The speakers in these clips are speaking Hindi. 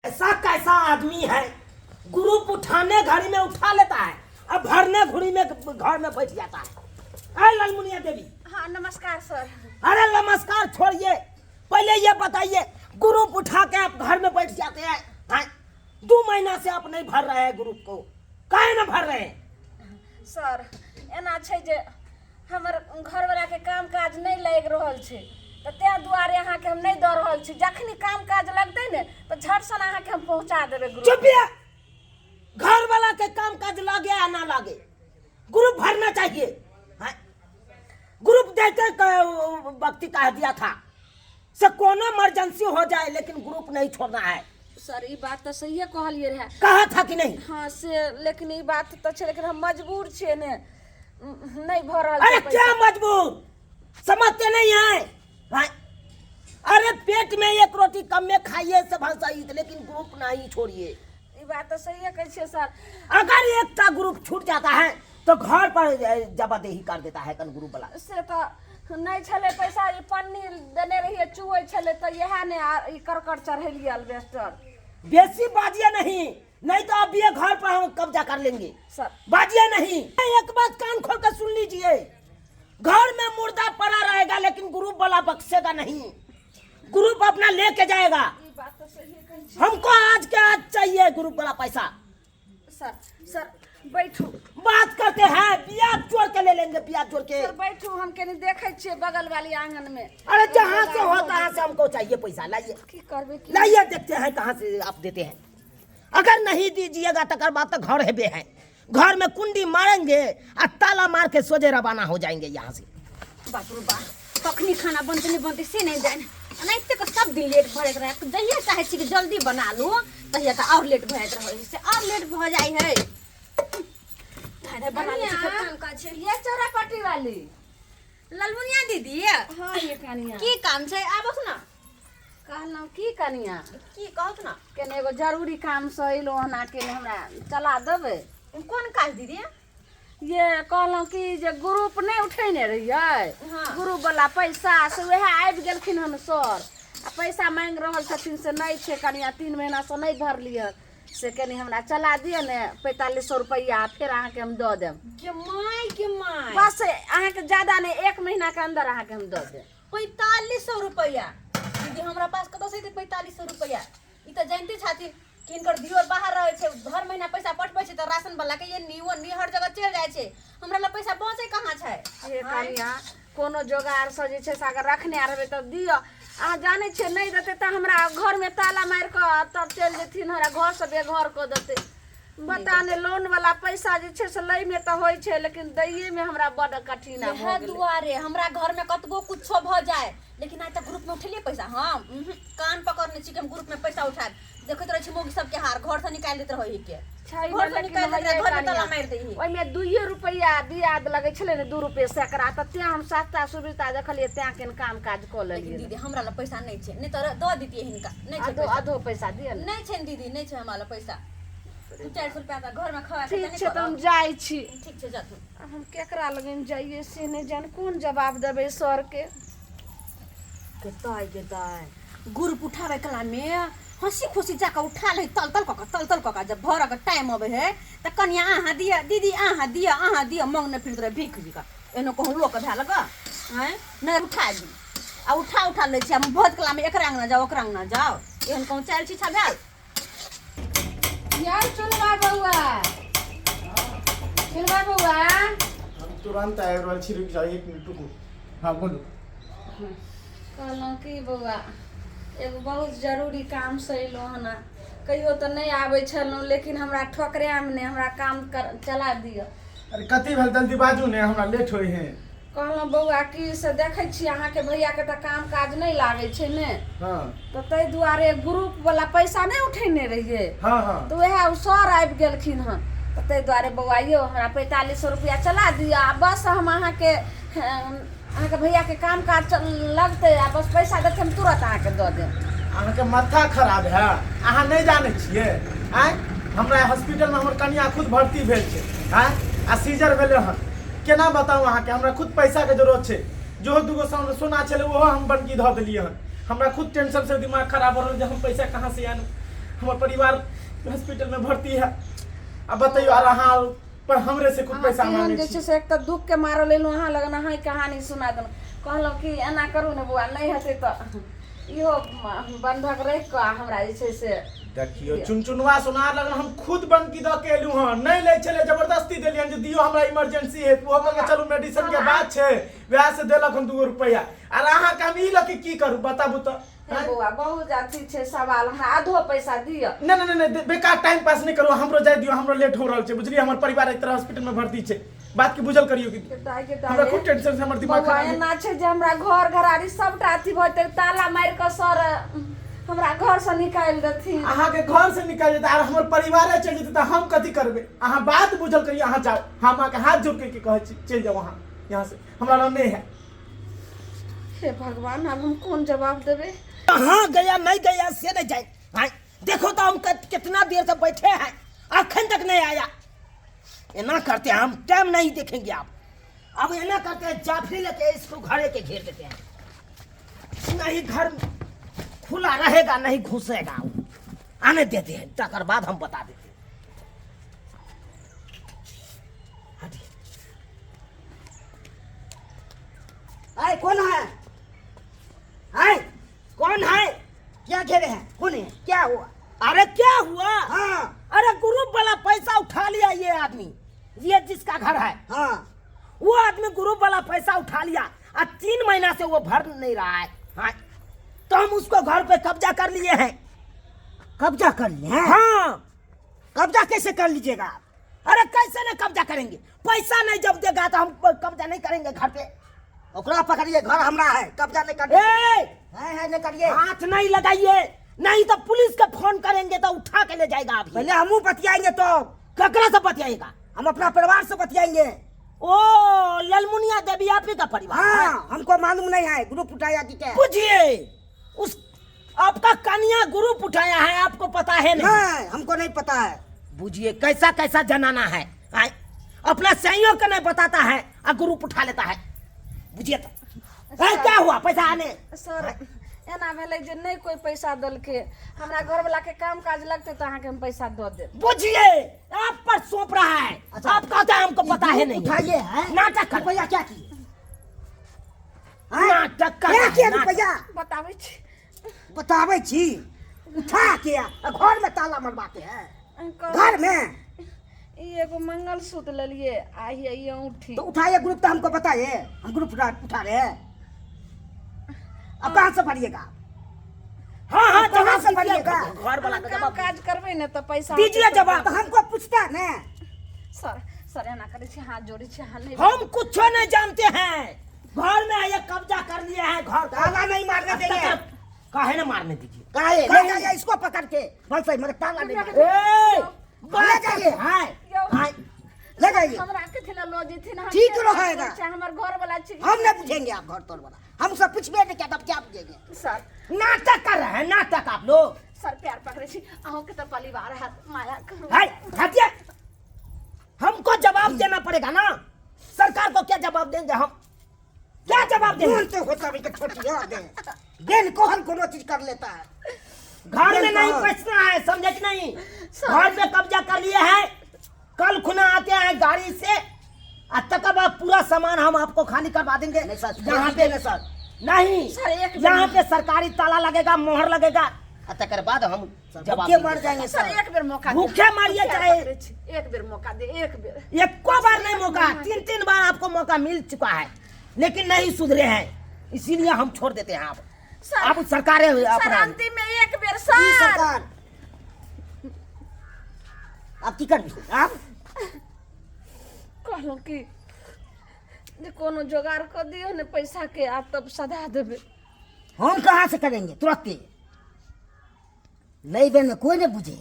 ऐसा कैसा आदमी है, ग्रुप उठाने घड़ी में उठा लेता है, अब भरने घुड़ी में घर में बैठ जाता है। अरे ललमुनिया देवी। हाँ नमस्कार सर। अरे नमस्कार छोड़िए, पहले ये बताइए, ग्रुप उठा के आप घर में बैठ जाते हैं, 2 महीना से आप नहीं भर रहे हैं ग्रुप को, काहे ना भर रहे हैं? सर एना छै जे हमर घर वाला के काम काज नहीं लग रहल छै, तो त्या दुआरे अहाँ के हम नहीं दऽ रहल छी। जखनी काम काज लगतै ने तो झट सन अहाँ के हम पहुंचा देबै ग्रुप। चुपिया, घर वाला के काम काज लगे या ना लगे, ग्रुप भरना चाहिए। ग्रुप देते वक्ति कह दिया था से कोनो इमरजेंसी हो जाए लेकिन ग्रुप नहीं छोड़ना है। सर ये बात तो सही है, कहलिए रहे, कहा था कि नहीं? हाँ से, लेकिन ये बात तो छै, लेकिन हम मजबूर छे ने, नहीं भर रहल। अरे क्या मजबूर, समझते नहीं है? अरे पेट में एक रोटी कम में खाइए से सही, लेकिन ग्रुप नहीं छोड़िए। ये बात तो सही है कैसे सर। अगर एक का ग्रुप छूट जाता है तो घर पर जबरदस्ती कर देता है कन ग्रुप वाला। से तो नहीं छले पैसा, ये पन्नी देने रहिए चुए छले तो यह ने करकट चढ़ेलिए अल्बेस्टर। बेसी बाजिए नहीं तो अब ये घर पर हम कब्जा कर लेंगे। सर बाजिए नहीं। एक बात कान खोल कर सुन लीजिए, घर में मुर्दा पड़ा रहेगा लेकिन ग्रुप वाला बख्शेगा नहीं, ग्रुप अपना लेके जाएगा। ये बात तो सही है। हमको आज के आज चाहिए ग्रुप वाला पैसा। सर बैठू, बात करते हैं, ब्याज जोड़ के ले लेंगे, ब्याज जोड़ के। सर बैठू, हम कहीं देखे छे बगल वाली आंगन में। अरे जहाँ से होता है से हमको चाहिए पैसा, लाइए। की करबे की? लाइए, देखते हैं कहाँ से आप देते हैं। अगर नहीं दीजिएगा तकर बाद तो घर हेबे है, घर में कुंडी मारेंगे और ताला मार के सोजे रवाना हो जाएंगे यहाँ से। बाप रे बाप, कखनी खाना बनते नहीं बनते से नहीं जाने, नहीं तो सब दिन लेट भरत रहे। जहिया चाहे छी कि जल्दी बना लू तहिया तो और लेट भरत रहे, से और लेट भ जाई है। अरे बना ले काम का छै ये चौरापट्टी वाली ललमुनिया दीदी। हाँ ये कनिया की काम छै, आबस ना। कहलौं की कनिया की कहत ना, केने एगो जरूरी काम से अइलो हना के हमरा चला देबै। कोन काज दीदी? ये कहलौं कि जे ग्रुप नहीं उठेने रहिए, ग्रुप वाला पैसा से वह आबि गेलखिन हन सर, आ पैसा मांग रहल छथिन से नहीं छै कनिया, 3 महीना से नहीं भरलिए, से कनी हमरा चला दिए ने 4500 रुपया, फिर अहाँ के हम दऽ देब। के माय बस अहाँ के ज्यादा नहीं, 1 महीना के अंदर अहाँ के हम दऽ देब। 4500 रुपया दीदी हमरा पास कतौ से 4500 रुपया? ई त जानते छथिन कि इनकर दियोर बाहर रहे छै, हर महीना पैसा पठबै छै त राशन वाला के ये नी हर जगह चल जाय छै, हमरा ल पैसा पहुंचे कहां छै? हे कनिया कोनो जोगाड़ से जे छै से अगर रखने रहबै त दियो, अहाँ जाने छियै नहीं देते त हमरा घर में ताला मार के तब चल जेथिन, हमरा घर से बेघर क देते। बता ने लोन वाला पैसा जे छै से लई में त होय छै, लेकिन दैये में हमरा बड़ कठिन भ है गेलै। दुआरे हमरा घर में कतबो कुछो भ जाए, लेकिन आज तक ग्रुप में उठेलिए पैसा। हम कान पकड़ने छी कि हम ग्रुप में पैसा उठा देखत रहे छी मोगी सबके हार घर से निकाल देत रही के छै घर से निकाल देत रहे, घर में ताला मार देही। ओइ में 2 रुपया ब्याज लगै छलै ने, 2 रुपया सैकड़ा, त त्या हम सस्ता सुविधा देखलिए त्या के काम काज क लेलिए। दीदी हमरा ल पैसा नहीं छै, नहीं त द दीतिए हिनका। नहीं छै आधो पैसा दिए ने। नहीं छै दीदी, नहीं छै हमरा ल पैसा। 200-400 रुपया का घर में खवा के ठीक छै त हम जाइ छी। ठीक छै जा तू। हम केकरा लगन जाइए से नहीं जान, कौन जवाब देबै सर के। केताय ग्रुप उठावे कला में हंसी खुशी जाकर उठा ले, तल तल कका जब भर का टाइम अबे है त कनिया आहा दिया दीदी, आहा दिया मंगने फिरत रहे भीख जी का। एनो कहूं लोक भे लगा हैं नहीं उठा दी, आ उठा ले छी हम बहुत कला में, एकरा अंगना जाओ ओकरा अंगना जाओ, एहन कहूं चाल छी छगाल यार चलवा बउआ, चलवा बउआ। हम तुरंत आए रहल छी, रुक जाइए 1 मिनट रुकू। हाँ बोलू। कहलौं कि बउआ एगो बहुत जरूरी काम से अइलो हना, कहियो तो नहीं आबै छलौं, लेकिन हमरा ठोकरे में ने हमरा काम चला दियो। अरे कथी भेल, जल्दी बाजू ने, हमरा लेट होई है। कहलौं बउआ कि से देखै छी अहाँ के भैया के त काम काज नहीं लागे छै ने, हाँ तो तै दुआरे ग्रुप वाला पैसा नहीं उठेने रहिए, हाँ तो वह सर आबि गेलखिन हन, तो तै दुआरे बउआ यो हमरा 4500 रुपया चला दिया, बस हम अहाँ के भैया के काम काज लगते, आ बस पैसा देते हम तुरंत अहाँ के दऽ देब। अहाँ के माथा खराब है, अहाँ नहीं जाने छिए? आय हमरा हॉस्पिटल में हमर कनिया खुद भर्ती भेल छै, आय आ सीजर भेले हन। केना बताऊं अहाँ के, हमरा खुद पैसा के जरूरत छै, जो 2 सोना छले वो हम बनकी धऽ देलिए हन। हमरा खुद टेंशन से दिमाग खराब हो रहल जे हम पैसा कहाँ से आनू। हमार परिवार हॉस्पिटल में भर्ती है। अब बताइयो यार अहाँ पर हमरे से कुछ पैसा मांगे जे छी। छै से एक त दुख के मारल लेलु अहाँ लगन अहाँ कहानी सुना देलु कहलौ कि एना करू ने बुआ नहीं हेतै त इहो बंधक रह के हमरा जे छै से देखियो चुनचुनवा सुना लगन हम खुद बनकी द के एलु हन नहीं ले छले जबरदस्ती देलियन जे दियो हमरा इमरजेंसी है वो कह चलू मेडिसिन के बात छै वह से देलक हम 2 रुपया और अहाँ के हम ई ल के की करू बताबू त। बुआ बहुत जाति छै सवाल हमरा आधो पैसा दिय। नहीं बेकार टाइम पास नहीं करो हमरो जाय दियो हमरो लेट हो रहल छै बुझलिए हमर परिवार एक तरह हॉस्पिटल में भर्ती छै बात के बुझल करियो कि हमरा खूब टेंशन से हमर दिमाग खराब एना छै जे हमरा घर घरारी सबटा अथी भते ताला मार के सर हमरा घर से निकाल देथिन। अहाँ के घर से निकाल जेता और हमर परिवार चल जेता त हम कथि करबे अहाँ बात बुझल करियो अहाँ जाओ हम अहाँ के हाथ जोड़ के कहै छी चल जाओ वहां यहां से हमरा नाम नहीं है। हे भगवान अब हम कौन जवाब देबे कहाँ गया नहीं गया से नहीं जाए। हाँ, देखो तो हम कितना देर से बैठे हैं अखन तक नहीं आया। इतना करते हैं हम टाइम नहीं देखेंगे आप अब इतना करते हैं जाफरी लेके इसको घरे के घेर देते हैं नहीं घर खुला रहेगा नहीं घुसेगा आने देते हैं तकर बाद हम बता देते हैं। हटिए। आए कौन है? आए कौन है? क्या घेरे हैं? कौन है? क्या हुआ? अरे क्या हुआ? हाँ। अरे ग्रुप वाला पैसा उठा लिया ये आदमी ये जिसका घर है। हाँ। वो आदमी ग्रुप वाला पैसा उठा लिया और 3 महीना से वो भर नहीं रहा है। हाँ। तो हम उसको घर पे कब्जा कर लिए हैं। कब्जा कर लिए हैं? हाँ। कब्जा कैसे कर लीजिएगा? अरे कैसे न कब्जा करेंगे पैसा नहीं जब देगा तो हम कब्जा नहीं करेंगे घर पे। ओकरा पकड़िए घर हमरा है कब्जा नहीं करिए नहीं करिए हाथ नहीं लगाइए नहीं तो पुलिस के फोन करेंगे तो उठा के ले जाएगा। अभी पहले हम बतियाएंगे तो ककरा से बतियाएगा? हम अपना परिवार से बतियाएंगे। ओ ललमुनिया देवी आप ही का परिवार? हाँ, हमको मालूम नहीं है ग्रुप उठाया कि क्या? पूछिए उस आपका कन्या ग्रुप उठाया है आपको पता है नहीं? हमको नहीं पता है। बुझिए कैसा कैसा जनाना है अपना सहयोग का नहीं बताता है और ग्रुप उठा लेता है बुझिए तो क्या हुआ पैसा आने? सर एना भेलै जे नहीं कोई पैसा दल के हमरा घर वाला के काम काज लगते तो अहाँ के हम पैसा दे दे। बुझिए आप पर सौंप रहा है। अच्छा। आप कहते हैं हमको पता है नहीं उठाइए है नाटक कर रुपया क्या किए नाटक कर क्या रुपया बतावे छी उठा के घर में ताला मरवाते हैं घर में एगो मंगलसूत्र ले लिए आइए ये उठी तो उठाइए ग्रुप तो हमको बताइए हम ग्रुप उठा रहे हैं। अब कहाँ से भरिएगा? हाँ हाँ कहाँ से भरिएगा? घर वाला काम काज करबे न तो पैसा दीजिए जवाब। हमको पूछता है ना सर एना करे छी हाथ जोड़ी छी हां नहीं हम कुछ नहीं जानते हैं। घर में ये कब्जा कर लिए हैं घर ताला नहीं मारने देंगे। काहे न मारने दीजिए काहे ले जाइए इसको पकड़ के बस मेरे ताला नहीं ले जाइए हां हां ले जाइए हमरा के थेला लो जी थे ना ठीक रहेगा हमर घर वाला छी हम नहीं पूछेंगे आप घर तोड़ वाला हम सब पूछबे नहीं क्या तब क्या पूछेंगे? सर नाटक कर रहे हैं नाटक आप लोग। सर प्यार पकड़े छी अहों के तो परिवार है माया करो हाय हटिए हमको जवाब देना पड़ेगा ना सरकार को क्या जवाब देंगे हम क्या जवाब देंगे? बोलते होता भी छोटी है दिन को हम कोनो चीज कर लेता है घर में नहीं पैसना है समझे कि नहीं? घर पे कब्जा कर लिए हैं कल खुना आते हैं गाड़ी से तक बाद पूरा सामान हम आपको खाली करवा देंगे। यहाँ पे नहीं यहाँ पे सरकारी ताला लगेगा मोहर लगेगा तकर बाद हम जवाब मर जाएंगे। सर एक बेर मौका भूखे मारिए चाहे एक बेर मौका दे एक बेर एको बार नहीं मौका 3 बार आपको मौका मिल चुका है लेकिन नहीं सुधरे हैं इसीलिए हम छोड़ देते हैं। आप सरकार अंतिम में एक बेर सर आप की कर आप कहलो कि जे कोनो जोगाड़ कर दियो ने पैसा के आप तब सदा देबे। हम कहाँ से करेंगे तुरंत नहीं बेन में कोई नहीं बुझे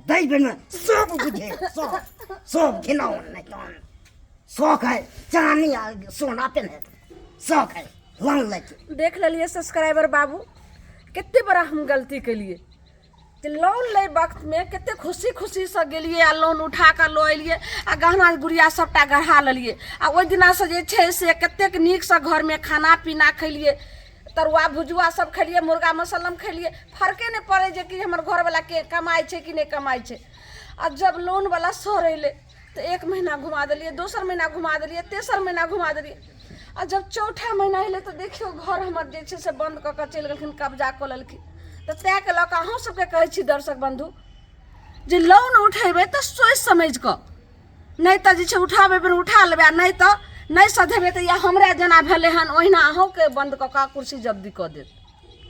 दही बेन में सब बुझे सब खिलाओ नहीं तो शौक है चांदी सोना पे शौक है लोन लेके देख लिए सब्सक्राइबर बाबू कितने बड़ा हम गलती के लिए लोन ले वक्त में कितने खुशी खुशी से गेलिए आ लोन उठा कर लो एलिए आ गहना गुड़िया सबटा गढ़ा लेलिए आ ओहि दिना से जे छै से कतेक नीक से घर में खाना पीना खैलिए तरुआ भुजुआ सब खेलिए, मुर्गा मसल्लम खेलिए, फर्के नहीं पड़े जे कि हमर घरवाला के कमाई छै कि नहीं कमाई छै। आ जब लोन वाला सर अइले तो 1 महीना घुमा दिलिए, दोसर महीना घुमा दिलिए, तेसर महीना घुमा दिलिए। आ जब चौथा महीना अइले तो देखियो घर हमर जे छै से बंद कऽ कऽ चलि गेलखिन, कब्जा कऽ लेलखिन। तो तैं के लऽ कऽ अहूँ सबके कहै छी दर्शक बंधु जे लोन उठेबै तऽ सोचि समझि कऽ, नहीं तो जे छै उठाबे बेर उठा लेबै, आ नहीं तो नहीं सधेबै तऽ या हमरा जेना भेलै हन ओहिना अहूँके बंद कऽ कऽ कुर्सी जब्दी कऽ देत।